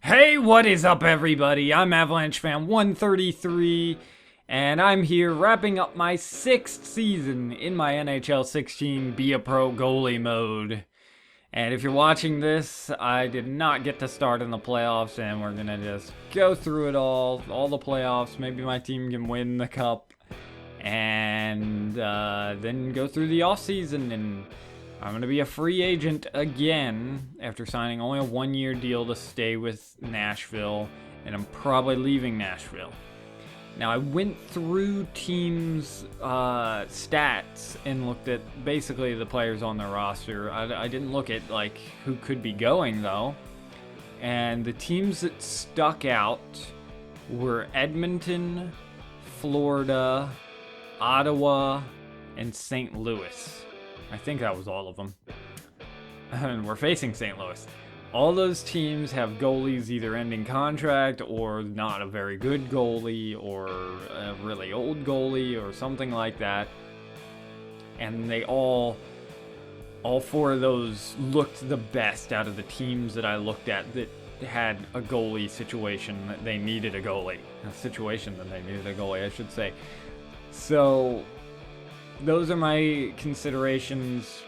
Hey, what is up, everybody? I'm Avalanche Fan 133, and I'm here wrapping up my 6th season in my NHL 16 Be a Pro Goalie mode. And if you're watching this, I did not get to start in the playoffs, and we're gonna just go through it all the playoffs. Maybe my team can win the cup, and then go through the offseason, and I'm going to be a free agent again after signing only a 1-year deal to stay with Nashville, and I'm probably leaving Nashville. Now, I went through teams' stats and looked at basically the players on their roster. I didn't look at like who could be going, though. And the teams that stuck out were Edmonton, Florida, Ottawa, and St. Louis. I think that was all of them. And we're facing St. Louis. All those teams have goalies either ending contract or not a very good goalie or a really old goalie or something like that. And they all four of those looked the best out of the teams that I looked at that had a goalie situation that they needed a goalie. A situation that they needed a goalie, I should say. So those are my considerations,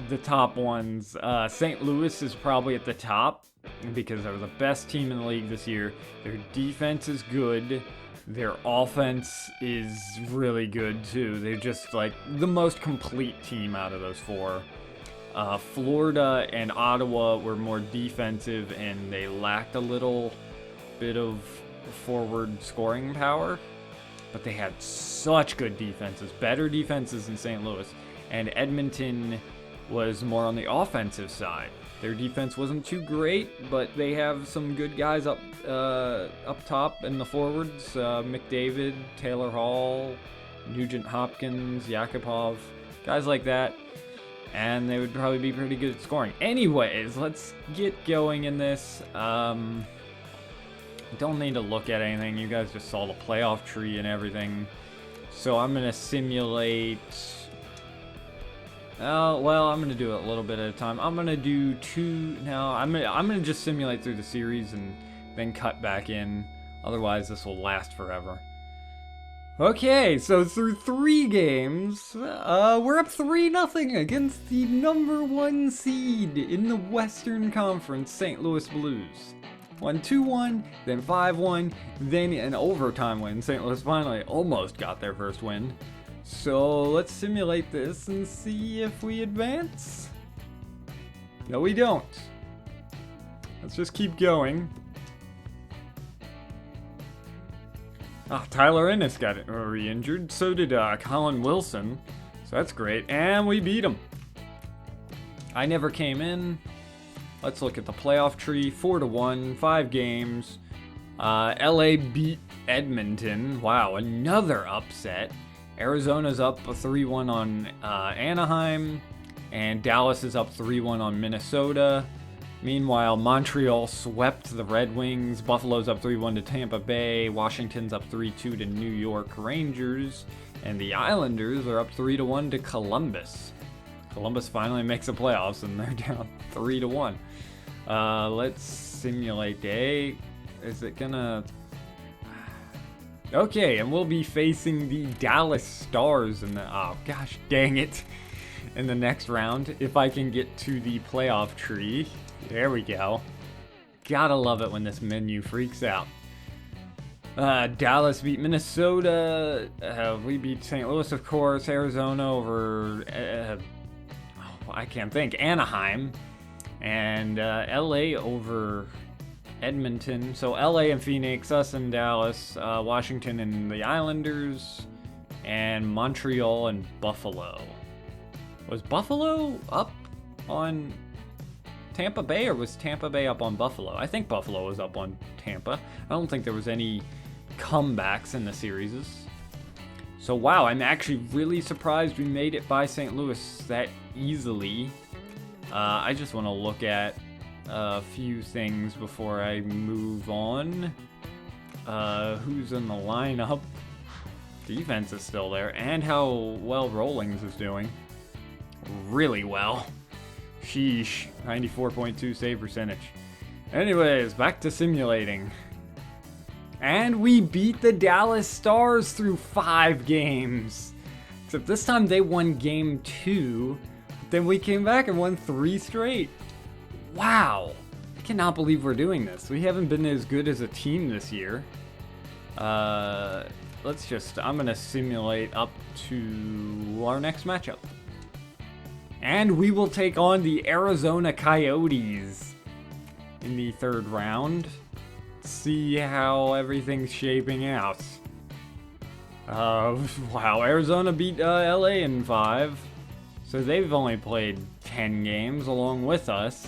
the top ones. St. Louis is probably at the top because they're the best team in the league this year. Their defense is good. Their offense is really good too. They're just like the most complete team out of those four. Florida and Ottawa were more defensive and they lacked a little bit of forward scoring power. But they had such good defenses, better defenses than St. Louis. And Edmonton was more on the offensive side. Their defense wasn't too great, but they have some good guys up top in the forwards. McDavid, Taylor Hall, Nugent Hopkins, Yakupov, guys like that. And they would probably be pretty good at scoring. Anyways, let's get going in this. Don't need to look at anything. You guys just saw the playoff tree and everything. So I'm going to simulate. Well, I'm going to do it a little bit at a time. I'm going to do two now. I'm going to just simulate through the series and then cut back in. Otherwise, this will last forever. Okay, so through 3 games, we're up 3-0 against the #1 seed in the Western Conference, St. Louis Blues. Won 2-1, then 5-1, then an overtime win. St. Louis finally almost got their first win. So let's simulate this and see if we advance. No, we don't. Let's just keep going. Tyler Ennis got re-injured. So did Colin Wilson. So that's great. And we beat him. I never came in. Let's look at the playoff tree. 4-1, 5 games. LA beat Edmonton. Wow, another upset. Arizona's up 3-1 on Anaheim. And Dallas is up 3-1 on Minnesota. Meanwhile, Montreal swept the Red Wings. Buffalo's up 3-1 to Tampa Bay. Washington's up 3-2 to New York Rangers. And the Islanders are up 3-1 to Columbus. Columbus finally makes the playoffs, and they're down 3-1. Let's simulate day. Is it gonna? Okay, and we'll be facing the Dallas Stars in the. Oh gosh, dang it! In the next round, if I can get to the playoff tree. There we go. Gotta love it when this menu freaks out. Dallas beat Minnesota. We beat St. Louis, of course. Arizona over. I can't think. Anaheim. And LA over Edmonton. So LA and Phoenix, us and Dallas, Washington and the Islanders, and Montreal and Buffalo. Was Buffalo up on Tampa Bay, or was Tampa Bay up on Buffalo? I think Buffalo was up on Tampa. I don't think there was any comebacks in the series. So wow, I'm actually really surprised we made it by St. Louis that easily. I just want to look at a few things before I move on. Who's in the lineup? Defense is still there, and how well Rawlings is doing. Really well. Sheesh, 94.2 save percentage. Anyways, back to simulating. And we beat the Dallas Stars through 5 games. Except this time they won game 2. But then we came back and won 3 straight. Wow. I cannot believe we're doing this. We haven't been as good as a team this year. I'm gonna simulate up to our next matchup. And we will take on the Arizona Coyotes in the 3rd round. See how everything's shaping out. Wow, Arizona beat LA in 5. So they've only played 10 games along with us.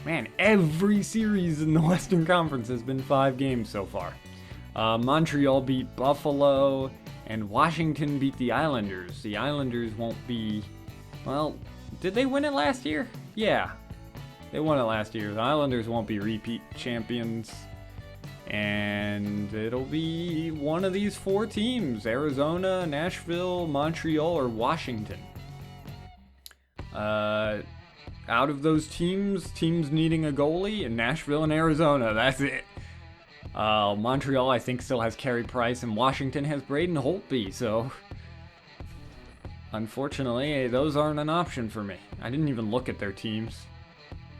Man, every series in the Western Conference has been 5 games so far. Montreal beat Buffalo, and Washington beat the Islanders. The Islanders won't be... Well, did they win it last year? Yeah, they won it last year. The Islanders won't be repeat champions. And it'll be one of these 4 teams. Arizona, Nashville, Montreal, or Washington. Out of those teams needing a goalie, in Nashville and Arizona, that's it. Montreal, I think, still has Carey Price, and Washington has Braden Holtby, so... Unfortunately, those aren't an option for me. I didn't even look at their teams.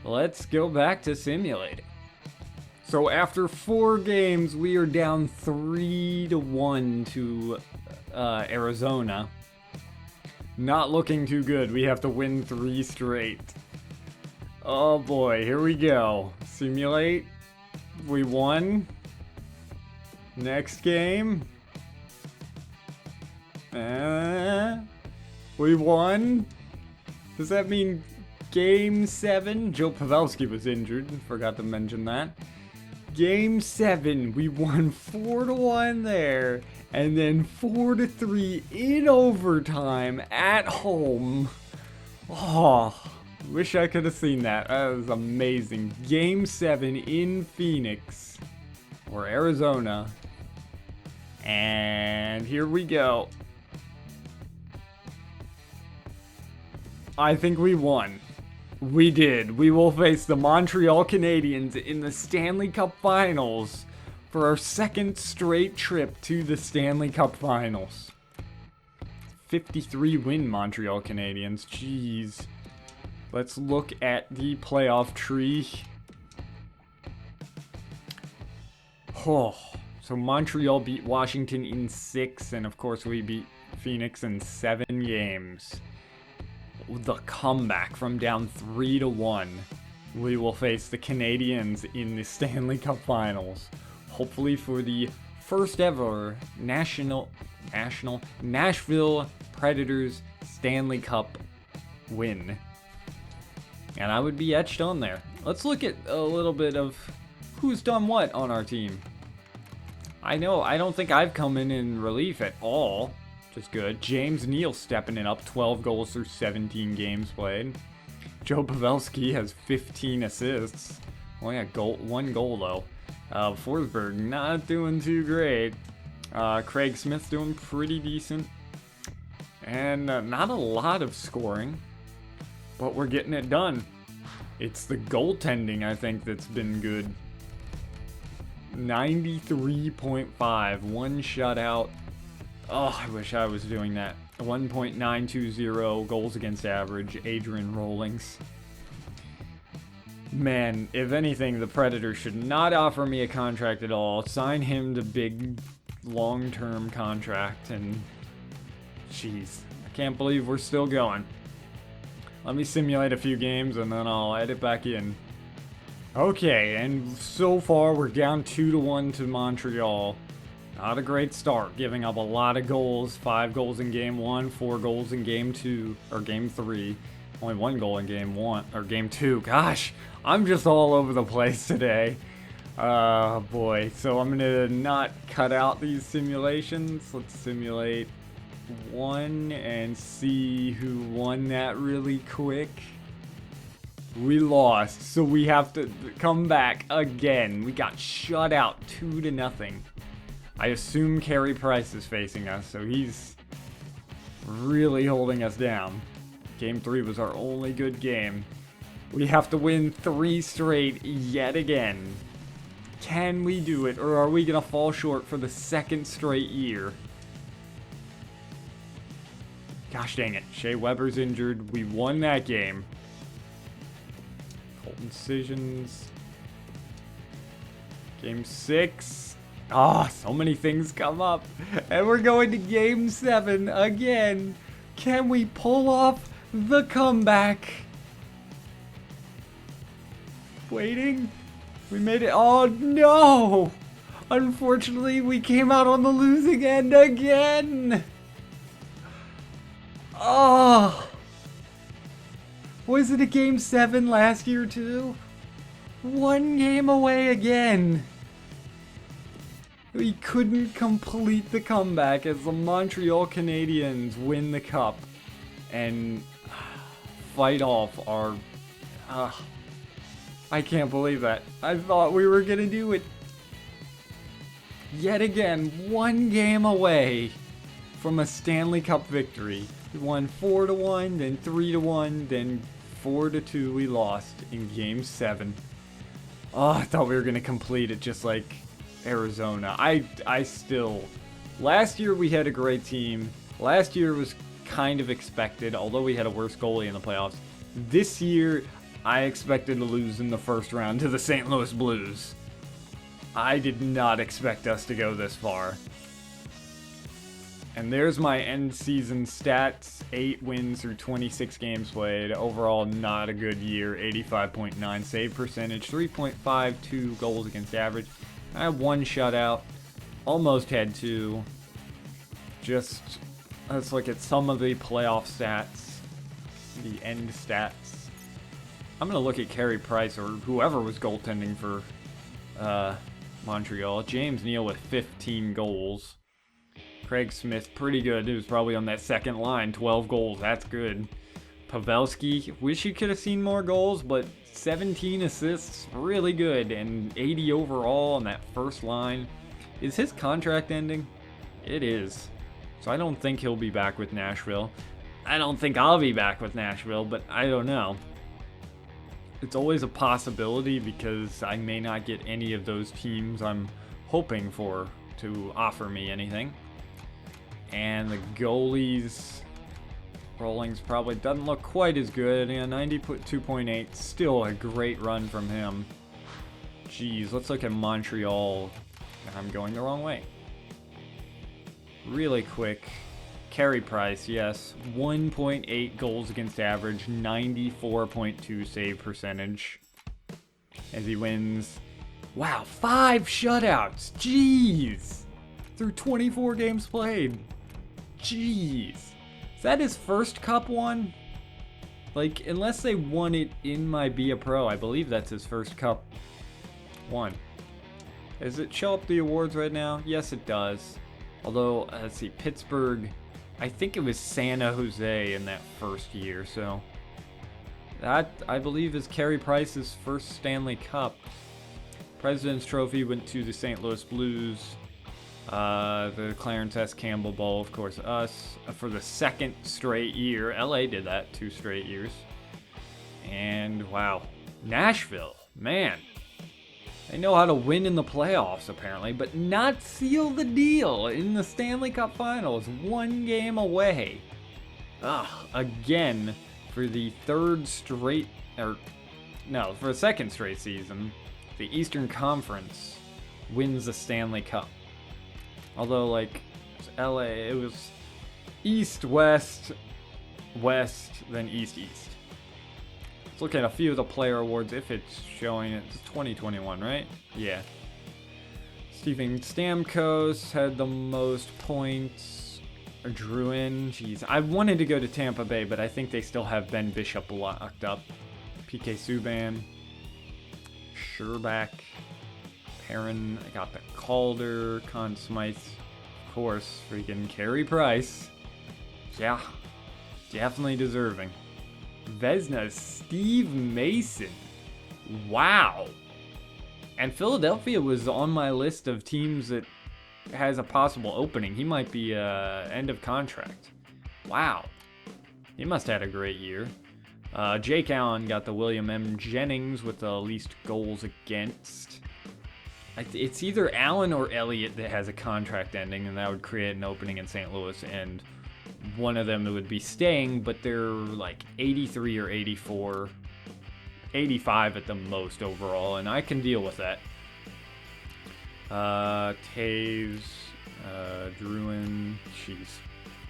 Let's go back to simulating. So after 4 games, we are down 3-1 to Arizona. Not looking too good. We have to win 3 straight. Oh boy, here we go. Simulate. We won. Next game. We won. Does that mean Game 7? Joe Pavelski was injured. Forgot to mention that. Game 7, we won 4-1 there. And then 4-3 in overtime at home. Oh, wish I could have seen that. That was amazing. Game 7 in Phoenix, or Arizona. And here we go. I think we won. We did. We will face the Montreal Canadiens in the Stanley Cup Finals for our 2nd straight trip to the Stanley Cup Finals. 53 win Montreal Canadiens. Jeez. Let's look at the playoff tree. Oh, so Montreal beat Washington in 6, and of course we beat Phoenix in 7 games. The comeback from down 3-1. We will face the Canadiens in the Stanley Cup Finals. Hopefully for the first ever Nashville Predators Stanley Cup win. And I would be etched on there. Let's look at a little bit of who's done what on our team. I don't think I've come in relief at all. Just good. James Neal stepping it up, 12 goals through 17 games played. Joe Pavelski has 15 assists. Only a goal, 1 goal though. Forsberg not doing too great. Craig Smith doing pretty decent. And not a lot of scoring, but we're getting it done. It's the goaltending, I think, that's been good. 93.5, 1 shutout. Oh, I wish I was doing that. 1.920 goals against average, Adrian Rollings. Man, if anything, the Predators should not offer me a contract at all. Sign him to big, long-term contract, and... Jeez, I can't believe we're still going. Let me simulate a few games, and then I'll edit back in. Okay, and so far we're down 2-1 to Montreal. Not a great start, giving up a lot of goals. 5 goals in game 1, 4 goals in game 2, or game 3. Only 1 goal in game 1, or game 2. Gosh, I'm just all over the place today. Boy. So I'm gonna not cut out these simulations. Let's simulate 1 and see who won that really quick. We lost, so we have to come back again. We got shut out 2-0. I assume Carey Price is facing us, so he's really holding us down. Game 3 was our only good game. We have to win 3 straight yet again. Can we do it, or are we going to fall short for the 2nd straight year? Gosh dang it. Shea Weber's injured. We won that game. Colton Decisions. Game 6. Ah, so many things come up. And we're going to Game 7 again. Can we pull off the comeback? Waiting. We made it. Oh, no. Unfortunately, we came out on the losing end again. Oh. Was it a Game 7 last year, too? 1 game away again. We couldn't complete the comeback as the Montreal Canadiens win the cup and fight off our... I can't believe that. I thought we were going to do it. Yet again, 1 game away from a Stanley Cup victory. We won 4-1, then 3-1, then 4-2 we lost in Game 7. Oh, I thought we were going to complete it just like Arizona. I still... Last year we had a great team. Last year was kind of expected, although we had a worse goalie in the playoffs. This year, I expected to lose in the first round to the St. Louis Blues. I did not expect us to go this far. And there's my end season stats. 8 wins through 26 games played. Overall, not a good year. 85.9 save percentage. 3.52 goals against average. I had 1 shutout. Almost had 2. Just, let's look at some of the playoff stats. The end stats. I'm going to look at Carey Price or whoever was goaltending for Montreal. James Neal with 15 goals. Craig Smith, pretty good. He was probably on that second line. 12 goals. That's good. Pavelski, wish he could have seen more goals, but 17 assists. Really good. And 80 overall on that first line. Is his contract ending? It is. So I don't think he'll be back with Nashville. I don't think I'll be back with Nashville, but I don't know. It's always a possibility because I may not get any of those teams I'm hoping for to offer me anything. And the goalies, Rollings probably doesn't look quite as good. Yeah, 92.8, still a great run from him. Jeez, let's look at Montreal. I'm going the wrong way. Really quick. Carey Price, yes. 1.8 goals against average, 94.2 save percentage. As he wins. Wow, 5 shutouts. Jeez. Through 24 games played. Jeez. Is that his first cup one? Like, unless they won it in my Be a Pro, I believe that's his first cup one. Does it show up the awards right now? Yes, it does. Although, let's see, Pittsburgh, I think it was San Jose in that first year, so that, I believe, is Carey Price's first Stanley Cup. President's Trophy went to the St. Louis Blues. The Clarence S. Campbell Bowl, of course, us. For the 2nd straight year. LA did that 2 straight years. And, wow. Nashville, man. They know how to win in the playoffs, apparently, but not seal the deal in the Stanley Cup Finals. 1 game away. Again, for the 3rd straight, or no, for the 2nd straight season, the Eastern Conference wins the Stanley Cup. Although, like, LA, it was East, West, West, then East, East. Let's look at a few of the player awards, if it's showing. It's 2021, right? Yeah. Steven Stamkos had the most points. Or drew in. Jeez, I wanted to go to Tampa Bay, but I think they still have Ben Bishop locked up. PK Subban. Sherbak. Perrin. I got the Calder. Conn Smythe. Of course, freaking Carey Price. Yeah. Definitely deserving. Vezina, Steve Mason. Wow. And Philadelphia was on my list of teams that has a possible opening. He might be end of contract. Wow. He must have had a great year. Jake Allen got the William M. Jennings with the least goals against. It's either Allen or Elliott that has a contract ending, and that would create an opening in St. Louis, and one of them would be staying, but they're like 83 or 84, 85 at the most overall, and I can deal with that. Taves, Druin, jeez,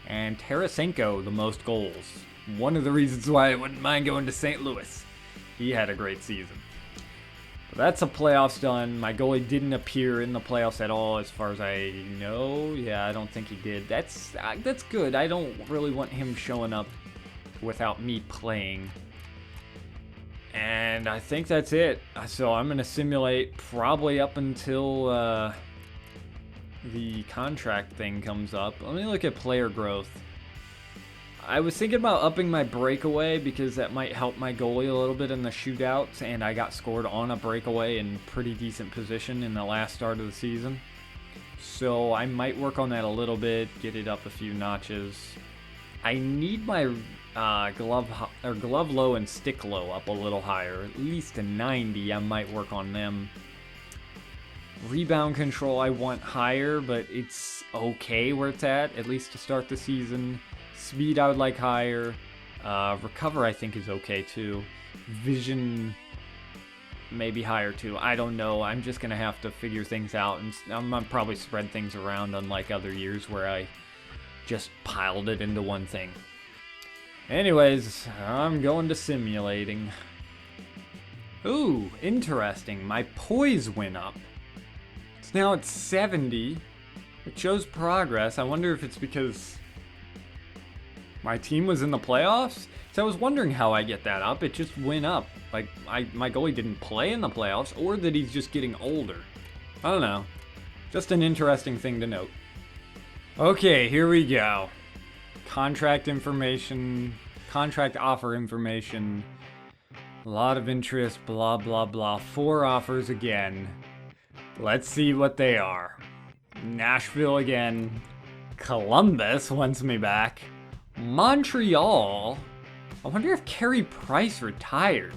and Tarasenko, the most goals. One of the reasons why I wouldn't mind going to St. Louis. He had a great season. But that's a playoffs done. My goalie didn't appear in the playoffs at all, as far as I know. Yeah, I don't think he did. That's good. I don't really want him showing up without me playing. And I think that's it. So I'm going to simulate probably up until the contract thing comes up. Let me look at player growth. I was thinking about upping my breakaway because that might help my goalie a little bit in the shootouts, and I got scored on a breakaway in pretty decent position in the last start of the season. So I might work on that a little bit, get it up a few notches. I need my glove low and stick low up a little higher, at least a 90. I might work on them. Rebound control I want higher, but it's okay where it's at least to start the season. Speed I would like higher. Recover I think is okay too. Vision maybe higher too. I don't know. I'm just gonna have to figure things out, and I'm gonna probably spread things around, unlike other years where I just piled it into one thing. Anyways, I'm going to simulating. Ooh, interesting. My poise went up. It's now at 70. It shows progress. I wonder if it's because my team was in the playoffs? So I was wondering how I get that up. It just went up. Like, my goalie didn't play in the playoffs, or that he's just getting older. I don't know. Just an interesting thing to note. Okay, here we go. Contract information, contract offer information, a lot of interest, blah, blah, blah. 4 offers again. Let's see what they are. Nashville again. Columbus wants me back. Montreal. I wonder if Carey Price retired.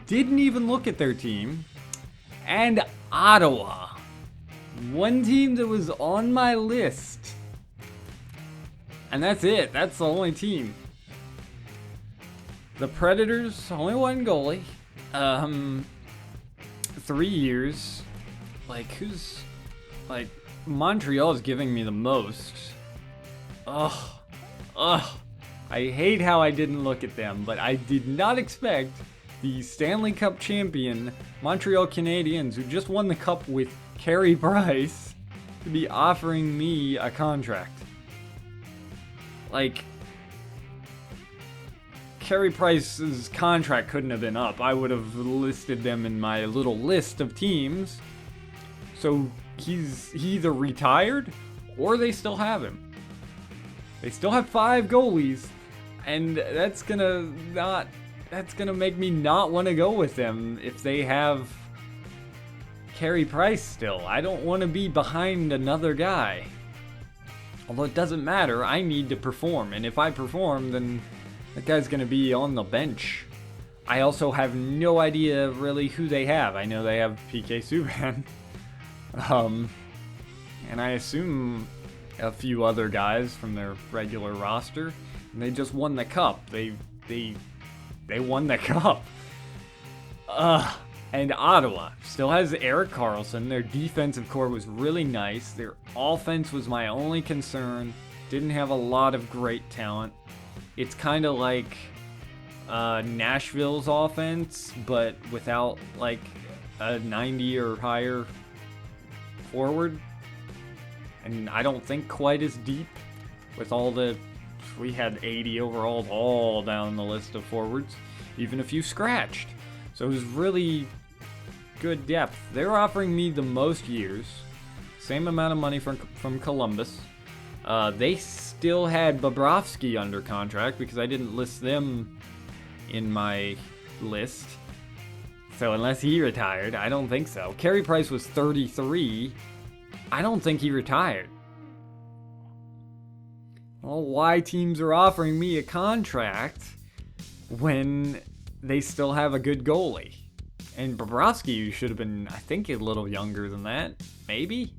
Didn't even look at their team. And Ottawa. One team that was on my list. And that's it. That's the only team. The Predators, only one goalie. 3 years. Montreal's giving me the most. Ugh. I hate how I didn't look at them, but I did not expect the Stanley Cup champion Montreal Canadiens, who just won the cup with Carey Price, to be offering me a contract. Carey Price's contract couldn't have been up. I would have listed them in my little list of teams. So he either retired or they still have him. They still have 5 goalies, and that's gonna make me not want to go with them if they have Carey Price still. I don't want to be behind another guy. Although it doesn't matter, I need to perform, and if I perform, then that guy's gonna be on the bench. I also have no idea really who they have. I know they have PK Subban. And I assume a few other guys from their regular roster, and they just won the cup. They won the cup. And Ottawa still has Erik Karlsson. Their defensive core was really nice. Their offense was my only concern. Didn't have a lot of great talent. It's kind of like Nashville's offense, but without a 90 or higher forward. And I don't think quite as deep with we had 80 overall all down the list of forwards, even a few scratched. So it was really good depth. They're offering me the most years, same amount of money from Columbus. They still had Bobrovsky under contract because I didn't list them in my list. So unless he retired, I don't think so. Carey Price was 33. I don't think he retired. Well, why teams are offering me a contract? when they still have a good goalie. And Bobrovsky should have been, I think, a little younger than that. Maybe?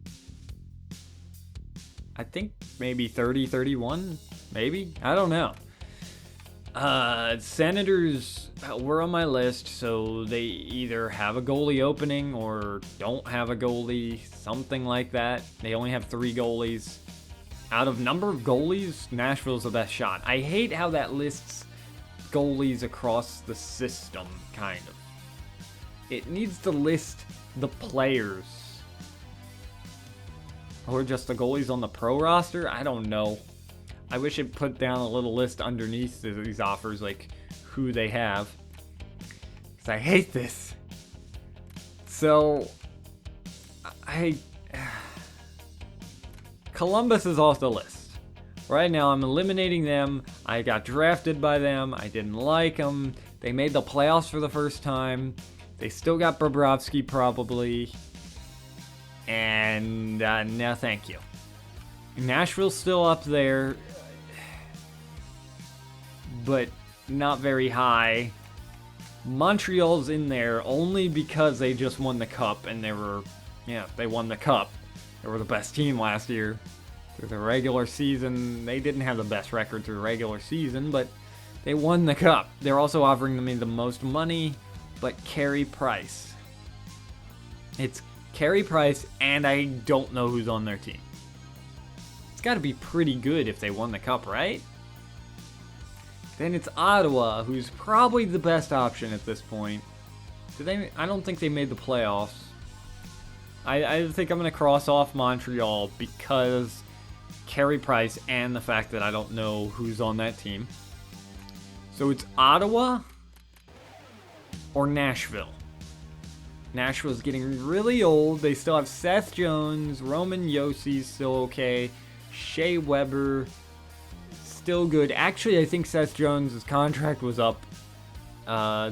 I think maybe 30, 31? Maybe? I don't know. Senators were on my list, so they either have a goalie opening or don't have a goalie, something like that. They only have 3 goalies. Out of number of goalies, Nashville's the best shot. I hate how that lists goalies across the system, kind of. It needs to list the players. Or just the goalies on the pro roster? I don't know. I wish it put down a little list underneath these offers, like who they have. Because I hate this. So, Columbus is off the list. Right now, I'm eliminating them. I got drafted by them. I didn't like them. They made the playoffs for the first time. They still got Bobrovsky, probably. And no, thank you. Nashville's still up there, but not very high. Montreal's in there only because they just won the cup, and they won the cup. They were the best team last year. Through the regular season, they didn't have the best record through the regular season, but they won the cup. They're also offering me the most money, but Carey Price. It's Carey Price, and I don't know who's on their team. It's got to be pretty good if they won the cup, right? Then it's Ottawa, who's probably the best option at this point. I don't think they made the playoffs. I think I'm going to cross off Montreal because Carey Price and the fact that I don't know who's on that team. So it's Ottawa or Nashville. Nashville's getting really old. They still have Seth Jones, Roman Yossi's still okay, Shea Weber still good. Actually, I think Seth Jones' contract was up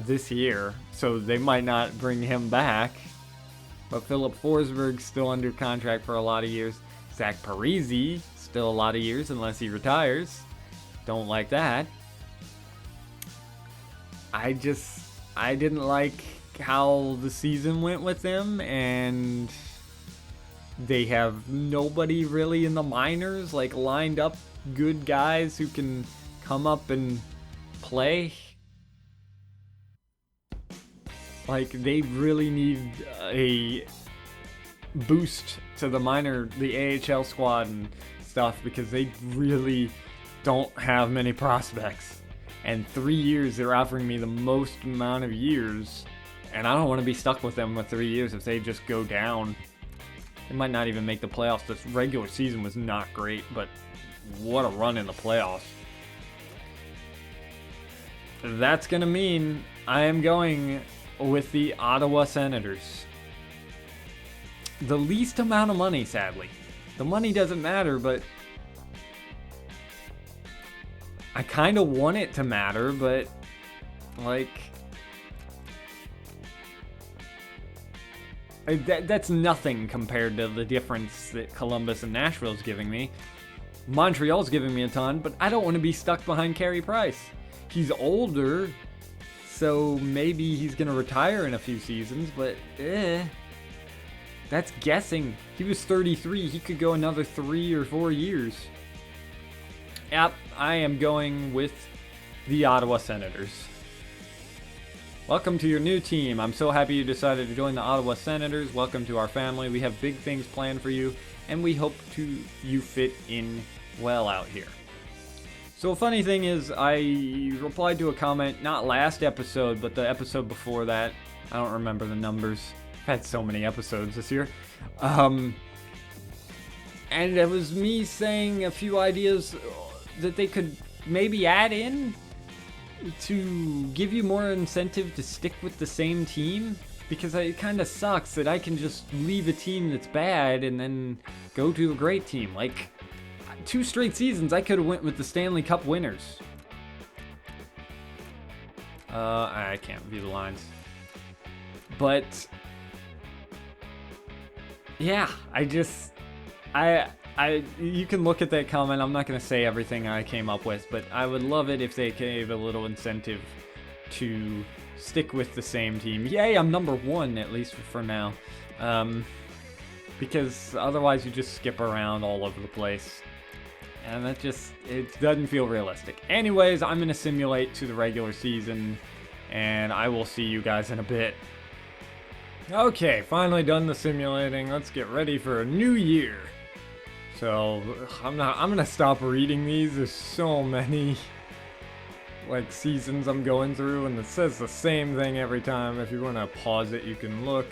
this year, so they might not bring him back. But Philip Forsberg's still under contract for a lot of years. Zach Parise, still a lot of years unless he retires. Don't like that. I didn't like how the season went with them, and they have nobody really in the minors, like lined up good guys who can come up and play. Like, they really need a boost to the AHL squad and stuff, because they really don't have many prospects. And 3 years, they're offering me the most amount of years, and I don't want to be stuck with them for 3 years if they just go down. They might not even make the playoffs. This regular season was not great, but what a run in the playoffs. That's going to mean I am going with the Ottawa Senators. The least amount of money, sadly. The money doesn't matter, but I kind of want it to matter, but like, that's nothing compared to the difference that Columbus and Nashville's giving me. Montreal's giving me a ton, but I don't want to be stuck behind Carey Price. He's older, so maybe he's going to retire in a few seasons, but that's guessing. He was 33. He could go another 3 or 4 years. Yep, I am going with the Ottawa Senators. Welcome to your new team. I'm so happy you decided to join the Ottawa Senators. Welcome to our family. We have big things planned for you, and we hope you fit in well out here. So a funny thing is, I replied to a comment, not last episode, but the episode before that. I don't remember the numbers. I've had so many episodes this year. And it was me saying a few ideas that they could maybe add in to give you more incentive to stick with the same team. Because it kind of sucks that I can just leave a team that's bad and then go to a great team. Like, 2 straight seasons, I could have went with the Stanley Cup winners. I can't view the lines. But yeah, you can look at that comment. I'm not going to say everything I came up with, but I would love it if they gave a little incentive to stick with the same team. Yay, I'm number 1, at least for now. Because otherwise you just skip around all over the place. And that just, it doesn't feel realistic. Anyways, I'm going to simulate to the regular season, and I will see you guys in a bit. Okay, finally done the simulating. Let's get ready for a new year. So, I'm going to stop reading these. There's so many, like, seasons I'm going through, and it says the same thing every time. If you want to pause it, you can look.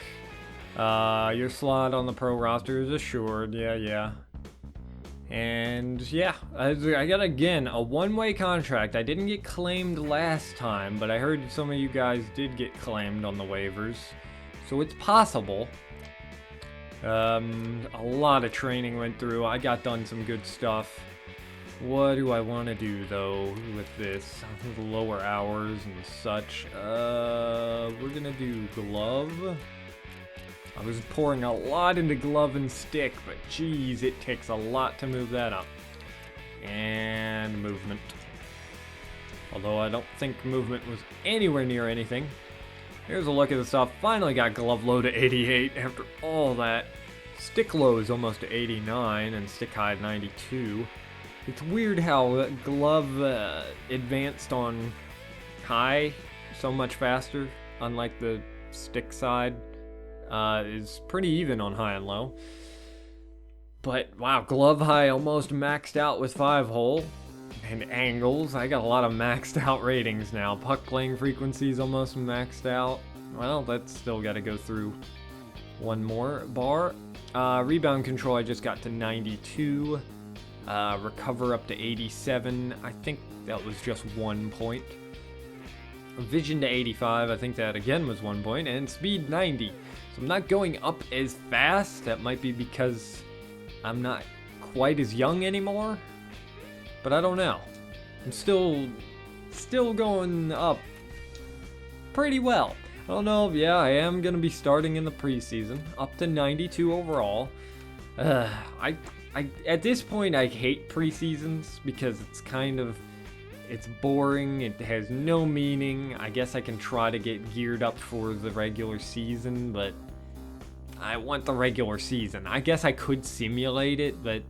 Your slot on the pro roster is assured. Yeah. And yeah, I got, again, a one-way contract. I didn't get claimed last time, but I heard some of you guys did get claimed on the waivers. So it's possible. A lot of training went through. I got done some good stuff. What do I want to do, though, with this? The lower hours and such. We're going to do glove. I was pouring a lot into glove and stick, but geez, it takes a lot to move that up. And movement. Although I don't think movement was anywhere near anything. Here's a look at the stuff. Finally got glove low to 88 after all that. Stick low is almost to 89 and stick high at 92. It's weird how glove advanced on high so much faster, unlike the stick side. Is pretty even on high and low. But wow, glove high almost maxed out with 5-hole. And angles, I got a lot of maxed out ratings now. Puck playing frequencies almost maxed out. Well, that's still got to go through one more bar. Rebound control, I just got to 92. Recover up to 87. I think that was just 1 point. Vision to 85, I think that again was 1 point. And speed 90. So I'm not going up as fast. That might be because I'm not quite as young anymore. But I don't know. I'm still going up pretty well. I don't know. Yeah, I am going to be starting in the preseason. Up to 92 overall. At this point, I hate preseasons because it's boring. It has no meaning. I guess I can try to get geared up for the regular season, but I want the regular season. I guess I could simulate it, but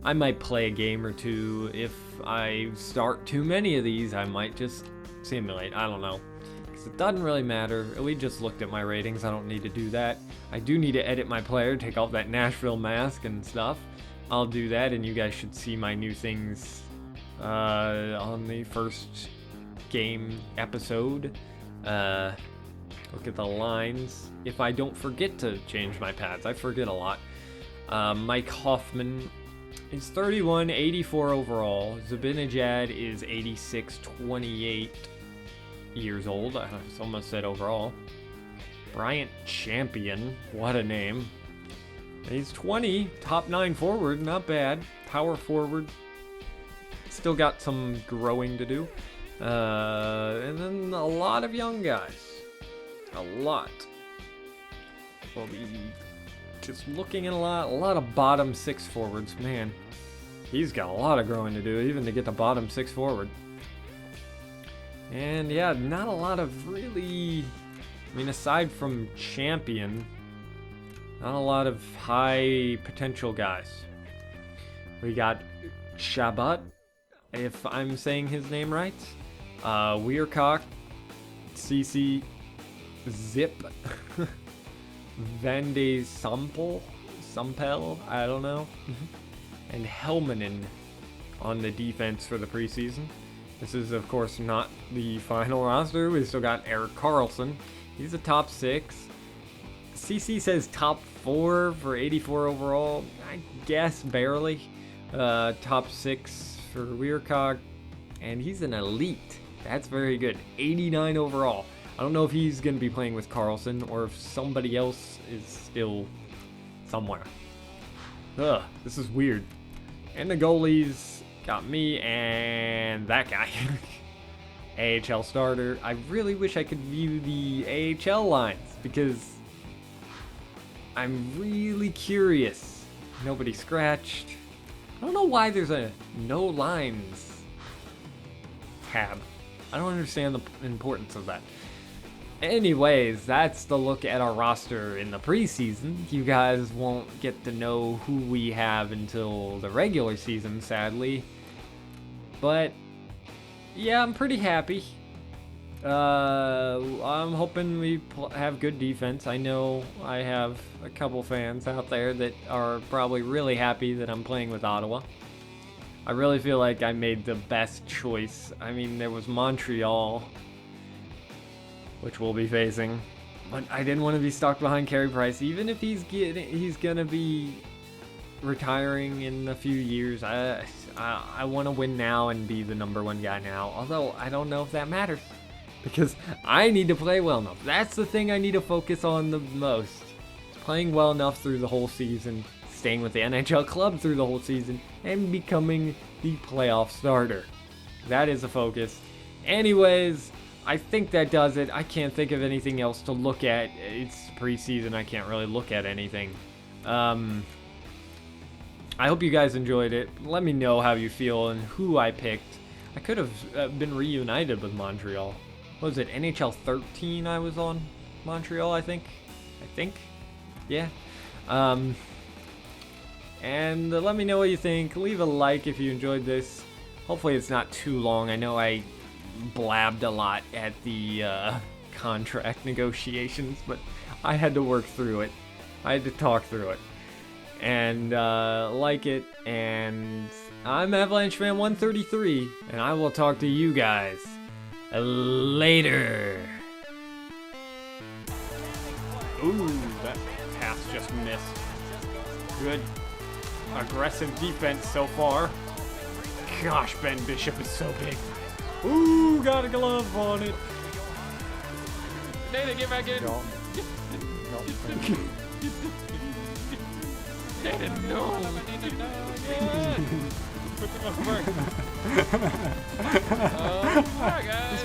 I might play a game or two. If I start too many of these, I might just simulate. I don't know. Because it doesn't really matter. We just looked at my ratings. I don't need to do that. I do need to edit my player, take off that Nashville mask and stuff. I'll do that, and you guys should see my new things on the first game episode. Look at the lines. If I don't forget to change my pads, I forget a lot. Mike Hoffman is 31, 84 overall. Zabinajad is 86, 28 years old. I almost said overall. Bryant Champion, what a name. He's 20, top 9 forward, not bad. Power forward. Still got some growing to do. And then a lot of young guys. A lot. We'll be just looking at a lot of bottom 6 forwards. Man, he's got a lot of growing to do, even to get the bottom 6 forward. And yeah, not a lot of really, I mean, aside from champion, not a lot of high potential guys. We got Shabbat, if I'm saying his name right. Weircock, CC, Zip, Vande Sumpel, I don't know, and Helmanen on the defense for the preseason. This is, of course, not the final roster. We still got Erik Karlsson. He's a top 6. CC says top 4 for 84 overall. I guess barely. Top 6 for Weircock, and he's an elite. That's very good. 89 overall. I don't know if he's going to be playing with Karlsson or if somebody else is still somewhere. Ugh, this is weird. And the goalies got me and that guy. AHL starter. I really wish I could view the AHL lines because I'm really curious. Nobody scratched. I don't know why there's a no lines tab. I don't understand the importance of that. Anyways, that's the look at our roster in the preseason. You guys won't get to know who we have until the regular season, sadly. But yeah, I'm pretty happy. I'm hoping we have good defense. I know I have a couple fans out there that are probably really happy that I'm playing with Ottawa. I really feel like I made the best choice. I mean, there was Montreal, which we'll be facing, but I didn't want to be stuck behind Carey Price, even if he's gonna be retiring in a few years. I want to win now and be the #1 guy now. Although I don't know if that matters, because I need to play well enough. That's the thing I need to focus on the most. Playing well enough through the whole season, staying with the NHL club through the whole season, and becoming the playoff starter. That is the focus. Anyways, I think that does it. I can't think of anything else to look at. It's preseason. I can't really look at anything. I hope you guys enjoyed it. Let me know how you feel and who I picked. I could have been reunited with Montreal. What was it, NHL 13 I was on? Montreal, I think. Yeah. And let me know what you think. Leave a like if you enjoyed this. Hopefully it's not too long. I know I blabbed a lot at the contract negotiations, but I had to work through it. I had to talk through it. And like it. And I'm Avalanche Fan 133, and I will talk to you guys later. Ooh, that pass just missed. Good aggressive defense so far. Gosh, Ben Bishop is so big. Ooh, got a glove on it. Nathan, get back in. No. Nathan, no. Put them on the mark. Guys.